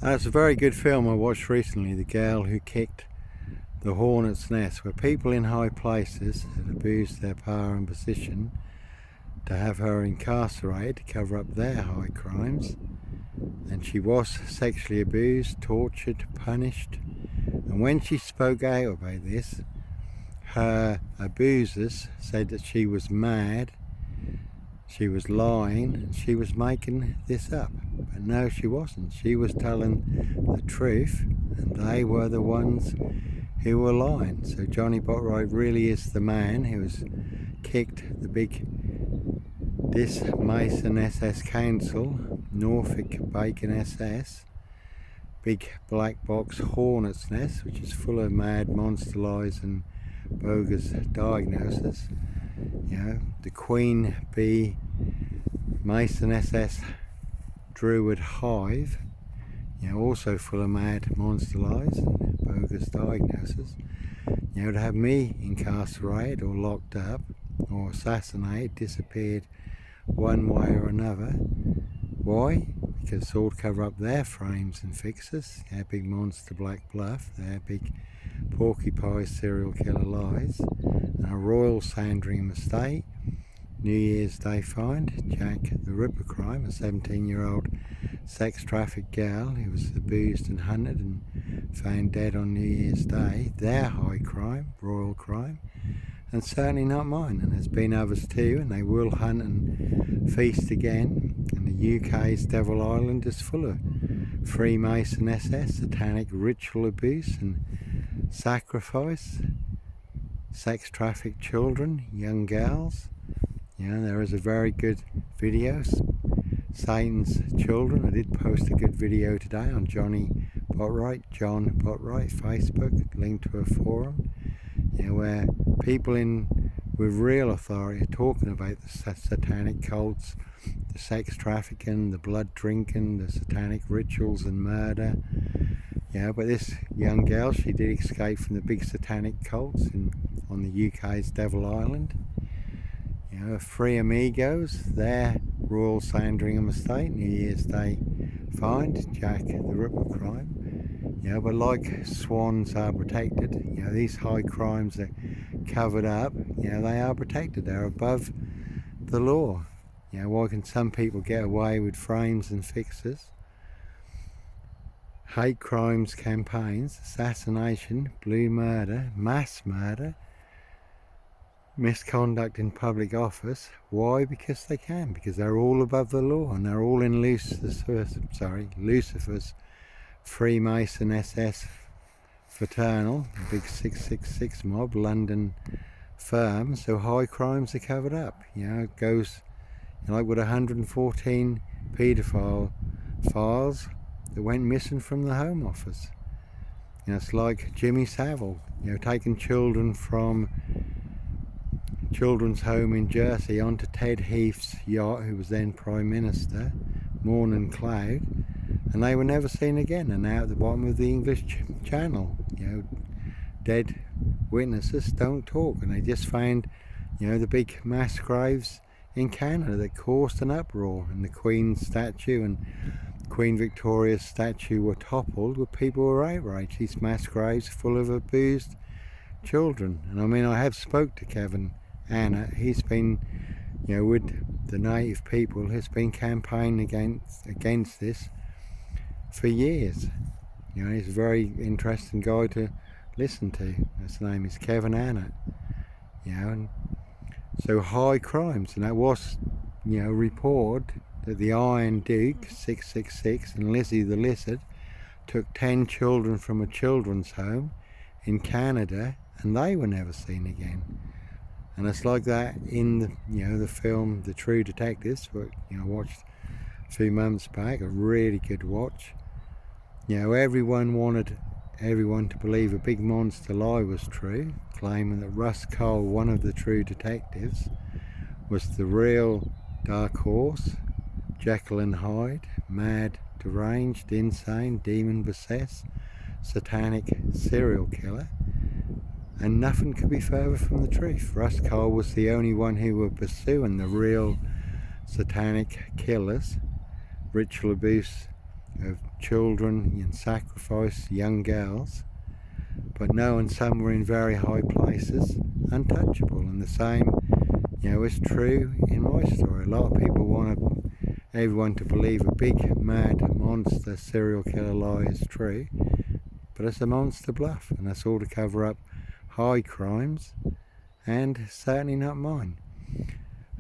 It's a very good film I watched recently, The Girl Who Kicked the Hornet's Nest, where people in high places had abused their power and position to have her incarcerated to cover up their high crimes. And she was sexually abused, tortured, punished. And when she spoke out about this, her abusers said that she was mad, she was lying, and she was making this up. But no, she wasn't. She was telling the truth, and they were the ones who were lying. So Johnny Botwright really is the man who has kicked the big Mason SS Council, Norfolk Bacon SS, big black box Hornets nest, which is full of mad monster lies and bogus diagnosis. You know, the Queen Bee Mason SS Druid Hive, you know, also full of mad monster lies and bogus diagnosis. You know, to have me incarcerated or locked up or assassinated, disappeared one way or another. Why? Because it's all to cover up their frames and fixes, their big monster black bluff, their big porcupine serial killer lies, and a royal Sandringham estate. New Year's Day find, Jack the Ripper crime, a 17-year-old sex trafficked girl who was abused and hunted and found dead on New Year's Day. Their high crime, royal crime, and certainly not mine. And there's been others too, and they will hunt and feast again. And the UK's Devil Island is full of Freemason SS, satanic ritual abuse and sacrifice, sex trafficked children, young girls. You know, there is a very good video, Satan's Children. I did post a good video today on John Botwright, Facebook, linked to a forum, you know, where people with real authority are talking about the satanic cults, the sex trafficking, the blood drinking, the satanic rituals and murder. Yeah, but this young girl, she did escape from the big satanic cults on the UK's Devil Island. You know, Three Amigos, their Royal Sandringham estate, New Year's Day find, Jack the Ripper crime. You know, but like swans are protected, you know, these high crimes are covered up, you know, they are protected, they're above the law. You know, why can some people get away with frames and fixes? Hate crimes campaigns, assassination, blue murder, mass murder, misconduct in public office. Why? Because they can, because they're all above the law, and they're all in Lucifer's Freemason SS Fraternal, the big 666 mob, London firm. So high crimes are covered up. You know, it goes, you know, like with 114 paedophile files that went missing from the Home Office. You know, it's like Jimmy Savile, you know, taking children from children's home in Jersey onto Ted Heath's yacht, who was then Prime Minister, Morning Cloud, and they were never seen again, and now at the bottom of the English Channel. You know, dead witnesses don't talk, and they just found, you know, the big mass graves in Canada that caused an uproar, and the Queen's statue and Queen Victoria's statue were toppled, where people were outraged. These mass graves full of abused children. And I mean, I have spoke to Kevin Anna. He's been, you know, with the native people, has been campaigning against this for years. You know, he's a very interesting guy to listen to. His name is Kevin Anna. You know, and so high crimes, and that was, you know, reported that the Iron Duke 666 and Lizzy the Lizard took 10 children from a children's home in Canada, and they were never seen again. And it's like that in the, you know, the film The True Detectives, which, you know, watched a few months back, a really good watch. You know, everyone wanted everyone to believe a big monster lie was true, claiming that Russ Cole, one of the true detectives, was the real dark horse, Jekyll and Hyde, mad, deranged, insane, demon possessed, satanic serial killer. And nothing could be further from the truth. Russ Cole was the only one who were pursuing the real satanic killers, ritual abuse of children and sacrifice young girls, but knowing some were in very high places, untouchable. And the same, is true in my story. A lot of people want everyone to believe a big, mad, monster serial killer lie is true, but it's a monster bluff, and that's all to cover up high crimes, and certainly not mine.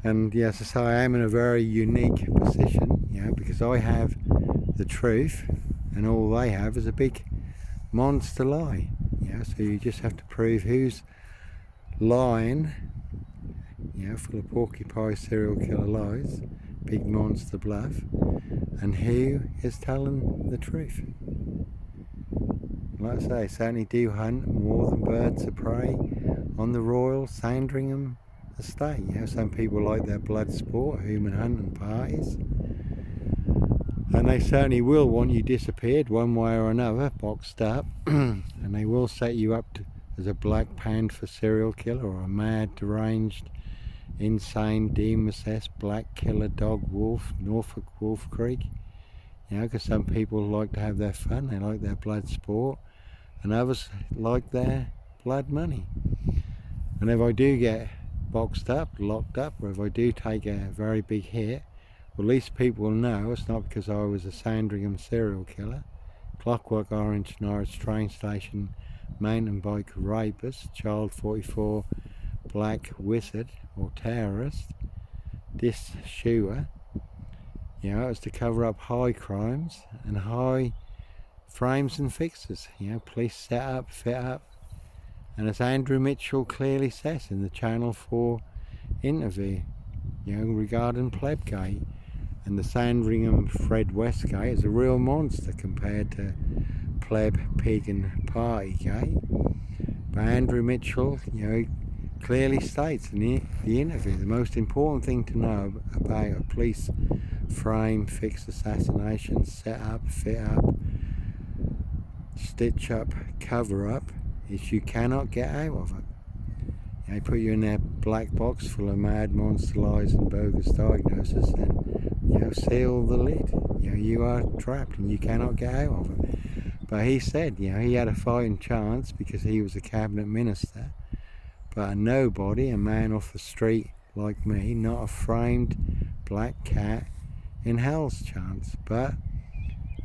And yes, as I say, I am in a very unique position, because I have the truth, and all they have is a big monster lie. So you just have to prove who's lying, full of porcupine serial killer lies, big monster bluff, and who is telling the truth. Like I say, certainly do hunt more than birds of prey on the Royal Sandringham estate. Some people like their blood sport, human hunting parties, and they certainly will want you disappeared one way or another, boxed up, and they will set you up as a Black Panther serial killer, or a mad, deranged, insane, demon-possessed black killer dog wolf, Norfolk Wolf Creek. Because some people like to have their fun, they like their blood sport, and others like their blood money. And if I do get boxed up, locked up, or if I do take a very big hit, well, at least people will know it's not because I was a Sandringham serial killer, Clockwork Orange Norwich train station mountain bike rapist, child 44 black wizard or terrorist, dissuer. It was to cover up high crimes and high frames and fixes. Police set up, fit up, and as Andrew Mitchell clearly says in the Channel 4 interview, regarding Plebgate, and the Sandringham Fred Westgate is a real monster compared to Pleb, Pig and Partygate. But Andrew Mitchell, clearly states in the interview, the most important thing to know about a police frame, fix assassination, set up, fit up, stitch up, cover up, is you cannot get out of it. They put you in that black box full of mad monster lies and bogus diagnoses, and seal the lid. You are trapped and you cannot get out of it. But he said, he had a fighting chance because he was a cabinet minister, but a nobody, a man off the street like me, not a framed black cat in hell's chance. But,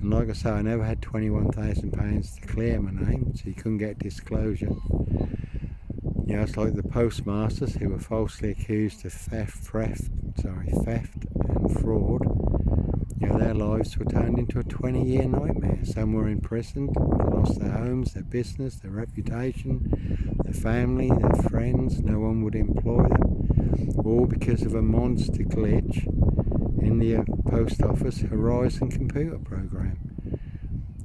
and like I say, I never had £21,000 to clear my name, so you couldn't get disclosure. It's like the postmasters who were falsely accused of theft and fraud. Their lives were turned into a 20-year nightmare. Some were imprisoned, they lost their homes, their business, their reputation, their family, their friends. No one would employ them, all because of a monster glitch in the post office Horizon computer program.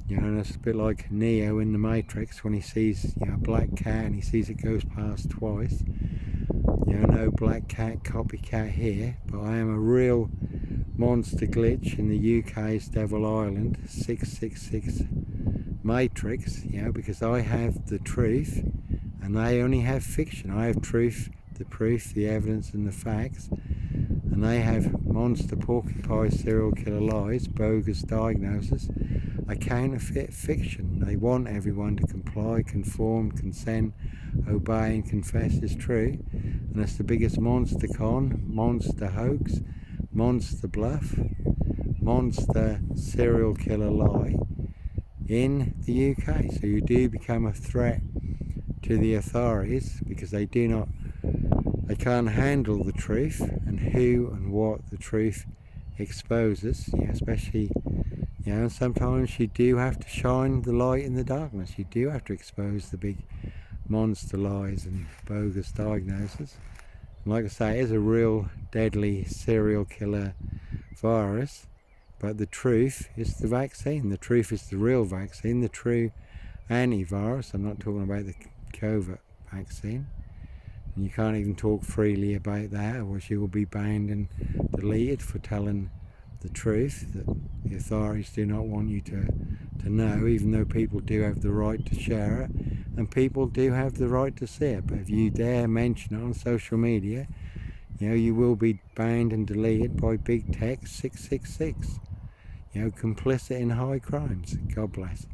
And it's a bit like Neo in the Matrix when he sees a black cat and he sees it goes past twice. No black cat copycat here, but I am a real monster glitch in the UK's Devil Island 666 Matrix, because I have the truth and they only have fiction. I have truth, the proof, the evidence and the facts, and they have monster porcupine serial killer lies, bogus diagnosis, a counterfeit fiction. They want everyone to comply, conform, consent, obey and confess is true, and that's the biggest monster con, monster hoax, monster bluff, monster serial killer lie in the UK. So you do become a threat to the authorities because they can't handle the truth and who and what the truth exposes, especially, and sometimes you do have to shine the light in the darkness. You do have to expose the big monster lies and bogus diagnoses. And like I say, it is a real deadly serial killer virus, but the truth is the vaccine. The truth is the real vaccine, the true antivirus. I'm not talking about the COVID vaccine. And you can't even talk freely about that, or you will be banned and deleted for telling the truth that the authorities do not want you to know, even though people do have the right to share it and people do have the right to see it. But if you dare mention it on social media, you will be banned and deleted by Big Tech 666. complicit in high crimes. God bless.